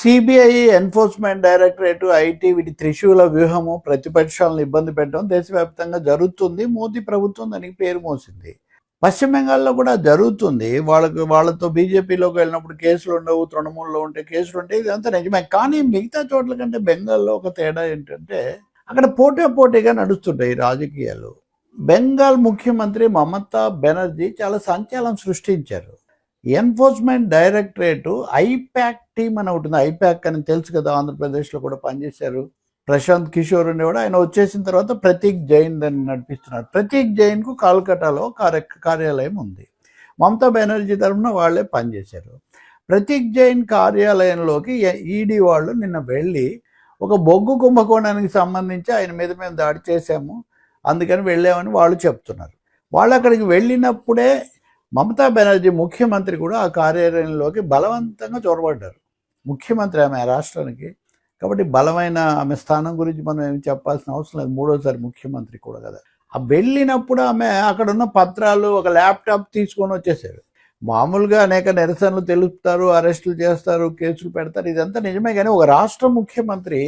CBI, enforcement directorate, IT వీటి త్రిశూల వ్యూహము ప్రతిపక్షాలను ఇబ్బంది పెట్టడం దేశవ్యాప్తంగా జరుగుతుంది. మోదీ ప్రభుత్వం దానికి పేరు మోసింది. పశ్చిమ బెంగాల్లో కూడా జరుగుతుంది. వాళ్ళతో బీజేపీలోకి వెళ్ళినప్పుడు కేసులు ఉండవు, తృణమూల్లో ఉంటే కేసులు ఉంటాయి, ఇదంతా నిజమే. కానీ మిగతా చోట్ల కంటే బెంగాల్లో ఒక తేడా ఏంటంటే అక్కడ పోటాపోటీగా నడుస్తుంటాయి రాజకీయాలు. బెంగాల్ ముఖ్యమంత్రి మమతా బెనర్జీ చాలా సంచలనం సృష్టించారు. ఎన్ఫోర్స్మెంట్ డైరెక్టరేట్ ఐపాక్ టీమ్ అని ఉంటుంది. ఐపాక్ అని తెలుసు కదా, ఆంధ్రప్రదేశ్లో కూడా పనిచేశారు. ప్రశాంత్ కిషోర్ ఉండేవాడు, ఆయన వచ్చేసిన తర్వాత ప్రతీక్ జైన్ దాన్ని నడిపిస్తున్నారు. ప్రతీక్ జైన్కు కాల్కటాలో కార్యాలయం ఉంది. మమతా బెనర్జీ తరఫున వాళ్ళే పనిచేశారు. ప్రతీక్ జైన్ కార్యాలయంలోకి ఈడీ వాళ్ళు నిన్న వెళ్ళి ఒక బొగ్గు కుంభకోణానికి సంబంధించి ఆయన మీద మేము దాడి చేశాము, అందుకని వెళ్ళామని వాళ్ళు చెప్తున్నారు. వాళ్ళు అక్కడికి వెళ్ళినప్పుడే మమతా బెనర్జీ ముఖ్యమంత్రి కూడా ఆ కార్యాలయంలోకి బలవంతంగా చొరబడ్డారు. ముఖ్యమంత్రి ఆమె రాష్ట్రానికి, కాబట్టి బలమైన ఆమె స్థానం గురించి మనం ఏమి చెప్పాల్సిన అవసరం లేదు. మూడోసారి ముఖ్యమంత్రి కూడా కదా. ఆ వెళ్ళినప్పుడు ఆమె అక్కడ ఉన్న పత్రాలు, ఒక ల్యాప్టాప్ తీసుకొని వచ్చేసారు. మామూలుగా అనేక నిరసనలు తెలుపుతారు, అరెస్టులు చేస్తారు, కేసులు పెడతారు, ఇదంతా నిజమే. కానీ ఒక రాష్ట్ర ముఖ్యమంత్రి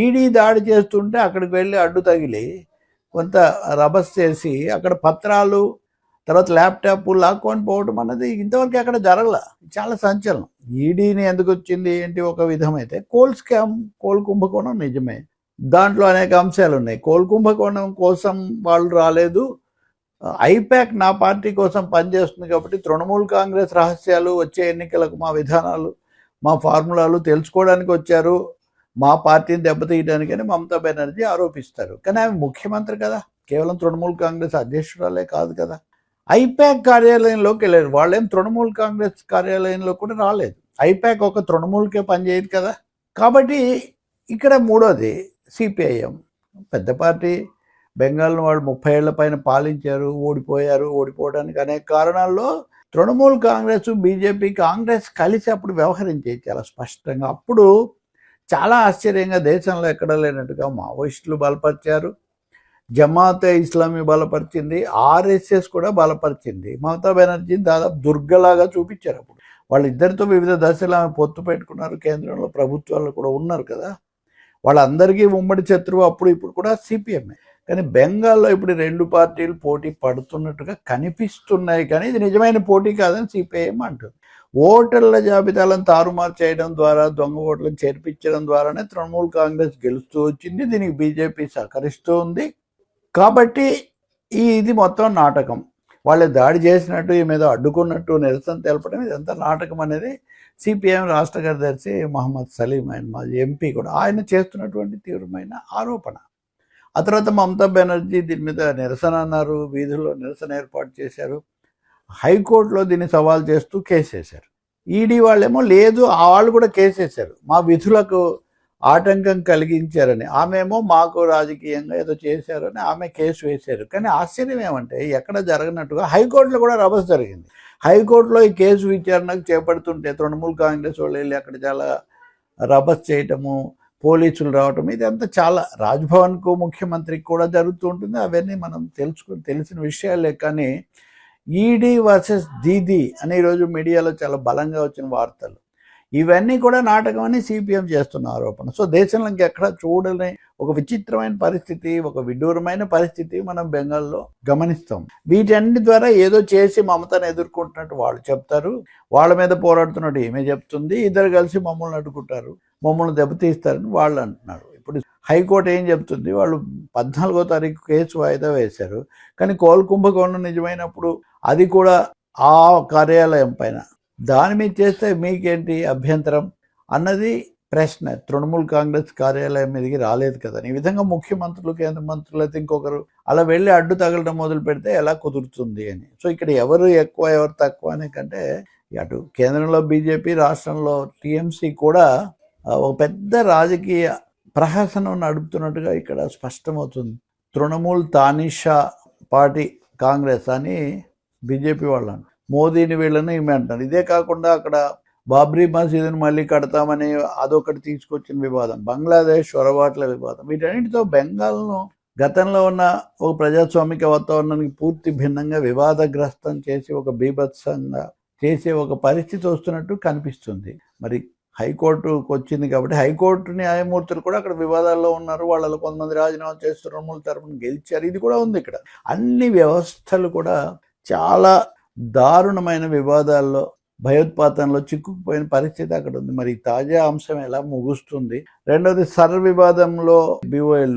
ఈడీ దాడి చేస్తుంటే అక్కడికి వెళ్ళి అడ్డు తగిలి కొంత రభస్ చేసి అక్కడ పత్రాలు, తర్వాత ల్యాప్టాప్ లాక్కొని పోవడం అన్నది ఇంతవరకు అక్కడ జరగల. చాలా సంచలనం. ఈడీని ఎందుకు వచ్చింది ఏంటి ఒక విధమైతే, కోల్ స్కామ్, కోల్ కుంభకోణం నిజమే, దాంట్లో అనేక అంశాలు ఉన్నాయి. కోల్ కుంభకోణం కోసం వాళ్ళు రాలేదు, ఐపాక్ నా పార్టీ కోసం పనిచేస్తుంది కాబట్టి తృణమూల్ కాంగ్రెస్ రహస్యాలు, వచ్చే ఎన్నికలకు మా విధానాలు, మా ఫార్ములాలు తెలుసుకోవడానికి వచ్చారు, మా పార్టీని దెబ్బతీయడానికని మమతా బెనర్జీ ఆరోపిస్తారు. కానీ ఆమె ముఖ్యమంత్రి కదా, కేవలం తృణమూల్ కాంగ్రెస్ అధ్యక్షురాలే కాదు కదా. ఐపాక్ కార్యాలయంలోకి వెళ్ళారు, వాళ్ళేం తృణమూల్ కాంగ్రెస్ కార్యాలయంలో కూడా రాలేదు. ఐపాక్ ఒక తృణమూల్కే పనిచేయదు కదా. కాబట్టి ఇక్కడ మూడోది సిపిఐఎం, పెద్ద పార్టీ. బెంగాల్ను వాళ్ళు 30 ఏళ్ల పైన పాలించారు, ఓడిపోయారు. ఓడిపోవడానికి అనేక కారణాల్లో తృణమూల్ కాంగ్రెస్, బీజేపీ, కాంగ్రెస్ కలిసి అప్పుడు వ్యవహరించేది చాలా స్పష్టంగా. అప్పుడు చాలా ఆశ్చర్యంగా దేశంలో ఎక్కడ లేనట్టుగా మావోయిస్టులు బలపరిచారు, జమాతే ఇస్లామీ బలపరిచింది, ఆర్ఎస్ఎస్ కూడా బలపరిచింది. మమతా బెనర్జీని దాదాపు దుర్గలాగా చూపించారు. అప్పుడు వాళ్ళిద్దరితో వివిధ దశలు ఆమె పొత్తు పెట్టుకున్నారు. కేంద్రంలో ప్రభుత్వాల్లో కూడా ఉన్నారు కదా. వాళ్ళందరికీ ఉమ్మడి శత్రువు అప్పుడు ఇప్పుడు కూడా సిపిఎంఏ. కానీ బెంగాల్లో ఇప్పుడు 2 పార్టీలు పోటీ పడుతున్నట్టుగా కనిపిస్తున్నాయి. కానీ ఇది నిజమైన పోటీ కాదని సిపిఐఎం అంటుంది. ఓటర్ల జాబితాలను తారుమారు చేయడం ద్వారా, దొంగ ఓట్లను చేర్పించడం ద్వారానే తృణమూల్ కాంగ్రెస్ గెలుస్తూ వచ్చింది. దీనికి బీజేపీ సహకరిస్తూ ఉంది. కాబట్టి ఇది మొత్తం నాటకం. వాళ్ళే దాడి చేసినట్టు, ఈ మీద అడ్డుకున్నట్టు నిరసన తెలపడం, ఇదంతా నాటకం అనేది సిపిఐఎం రాష్ట్ర కార్యదర్శి మహమ్మద్ సలీం, ఆయన మాజీ ఎంపీ కూడా, ఆయన చేస్తున్నటువంటి తీవ్రమైన ఆరోపణ. ఆ తర్వాత మమతా బెనర్జీ దీని మీద నిరసన అన్నారు, వీధుల్లో నిరసన ఏర్పాటు చేశారు. హైకోర్టులో దీన్ని సవాల్ చేస్తూ కేసు వేశారు. ఈడీ వాళ్ళేమో లేదు, వాళ్ళు కూడా కేసు వేశారు, మా విధులకు ఆటంకం కలిగించారని. ఆమెమో మాకు రాజకీయంగా ఏదో చేశారని ఆమె కేసు వేశారు. కానీ ఆశ్చర్యం ఏమంటే ఎక్కడ జరగనట్టుగా హైకోర్టులో కూడా రభస జరిగింది. హైకోర్టులో ఈ కేసు విచారణకు చేపడుతుంటే తృణమూల్ కాంగ్రెస్ వాళ్ళు వెళ్ళి అక్కడ చాలా రభస చేయటము, పోలీసులు రావటం, ఇదంతా చాలా రాజ్భవన్కు ముఖ్యమంత్రికి కూడా జరుగుతూ ఉంటుంది. అవన్నీ మనం తెలిసిన విషయాలే. కానీ ఈడీ వర్సెస్ దీదీ అని ఈరోజు మీడియాలో చాలా బలంగా వచ్చిన వార్తలు, ఇవన్నీ కూడా నాటకం అని సిపిఎం చేస్తున్న ఆరోపణ. సో దేశంలో ఇంకెక్కడ చూడని ఒక విచిత్రమైన పరిస్థితి, ఒక విడ్డూరమైన పరిస్థితి మనం బెంగాల్లో గమనిస్తాం. వీటన్ని ద్వారా ఏదో చేసి మమతను ఎదుర్కొంటున్నట్టు వాళ్ళు చెప్తారు, వాళ్ళ మీద పోరాడుతున్నట్టు ఏమే చెప్తుంది, ఇద్దరు కలిసి మమ్మల్ని అడ్డుకుంటారు, మమ్మల్ని దెబ్బతీస్తారని వాళ్ళు అంటున్నారు. ఇప్పుడు హైకోర్టు ఏం చెప్తుంది, వాళ్ళు 14వ తారీఖు కేసు వాయిదా వేశారు. కానీ కోల్ కుంభకోణం నిజమైనప్పుడు అది కూడా ఆ కార్యాలయం పైన, దాని మీద చేస్తే మీకేంటి అభ్యంతరం అన్నది ప్రశ్న. తృణమూల్ కాంగ్రెస్ కార్యాలయం మీదకి రాలేదు కదా. ఈ విధంగా ముఖ్యమంత్రులు, కేంద్ర మంత్రులు అయితే ఇంకొకరు అలా వెళ్ళి అడ్డు తగలడం మొదలు పెడితే ఎలా కుదురుతుంది అని. సో ఇక్కడ ఎవరు ఎక్కువ ఎవరు తక్కువ అనే కంటే, అటు కేంద్రంలో బీజేపీ, రాష్ట్రంలో టీఎంసీ కూడా ఒక పెద్ద రాజకీయ ప్రహసనం నడుపుతున్నట్టుగా ఇక్కడ స్పష్టమవుతుంది. తృణమూల్ తానిషా పార్టీ కాంగ్రెస్ అని బీజేపీ వాళ్ళు అంటారు, మోదీని వీళ్ళని ఈమె అంటారు. ఇదే కాకుండా అక్కడ బాబ్రీ మసీదుని మళ్ళీ కడతామని అదొకటి తీసుకొచ్చిన వివాదం, బంగ్లాదేశ్ చొరబాట్ల వివాదం, వీటన్నిటితో బెంగాల్ను గతంలో ఉన్న ఒక ప్రజాస్వామిక వాతావరణానికి పూర్తి భిన్నంగా వివాదగ్రస్తం చేసి, ఒక బీభత్సంగా చేసే ఒక పరిస్థితి వస్తున్నట్టు కనిపిస్తుంది. మరి హైకోర్టుకు వచ్చింది కాబట్టి హైకోర్టు న్యాయమూర్తులు కూడా అక్కడ వివాదాల్లో ఉన్నారు. వాళ్ళలో కొంతమంది రాజీనామా చేస్తూ తృణమూల్ తరఫున గెలిచారు. ఇది కూడా ఉంది ఇక్కడ. అన్ని వ్యవస్థలు కూడా చాలా దారుణమైన వివాదాల్లో భయోత్పాతంలో చిక్కుకుపోయిన పరిస్థితి అక్కడ ఉంది. మరి తాజా అంశం ఎలా ముగుస్తుంది? రెండవది వివాదంలో BOL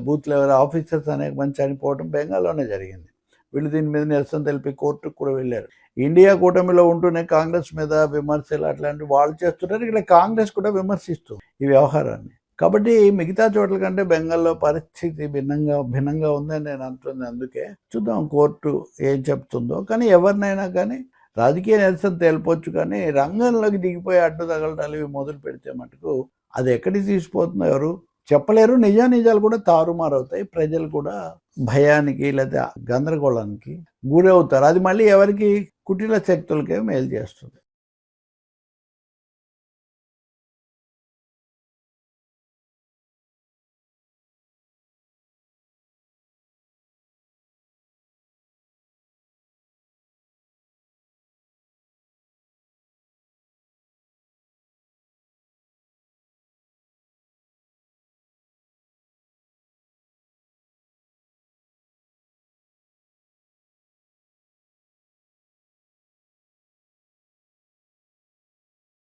బూత్ లెవెల్ ఆఫీసర్స్ అనేక మంది చనిపోవడం బెంగాల్లోనే జరిగింది. వీళ్ళు దీని మీద నిరసన తెలిపి కోర్టుకు కూడా వెళ్ళారు. ఇండియా కూటమిలో ఉంటూనే కాంగ్రెస్ మీద విమర్శలు అట్లాంటివి వాళ్ళు చేస్తున్నారు. ఇక్కడ కాంగ్రెస్ కూడా విమర్శిస్తుంది ఈ వ్యవహారాన్ని. కాబట్టి మిగతా చోట్ల కంటే బెంగాల్లో పరిస్థితి భిన్నంగా ఉందని నేను అంటుంది. అందుకే చూద్దాం కోర్టు ఏం చెప్తుందో. కానీ ఎవరినైనా కానీ రాజకీయ నిరసన తేలిపోవచ్చు, కానీ రంగంలోకి దిగిపోయి అడ్డు తగలటాలు ఇవి మొదలు పెడితే మటుకు అది ఎక్కడికి తీసిపోతుందో ఎవరు చెప్పలేరు. నిజాలు కూడా తారుమారవుతాయి. ప్రజలు కూడా భయానికి లేదా గందరగోళానికి గురవుతారు. అది మళ్ళీ ఎవరికి కుటిల శక్తులకే మేలు చేస్తుంది.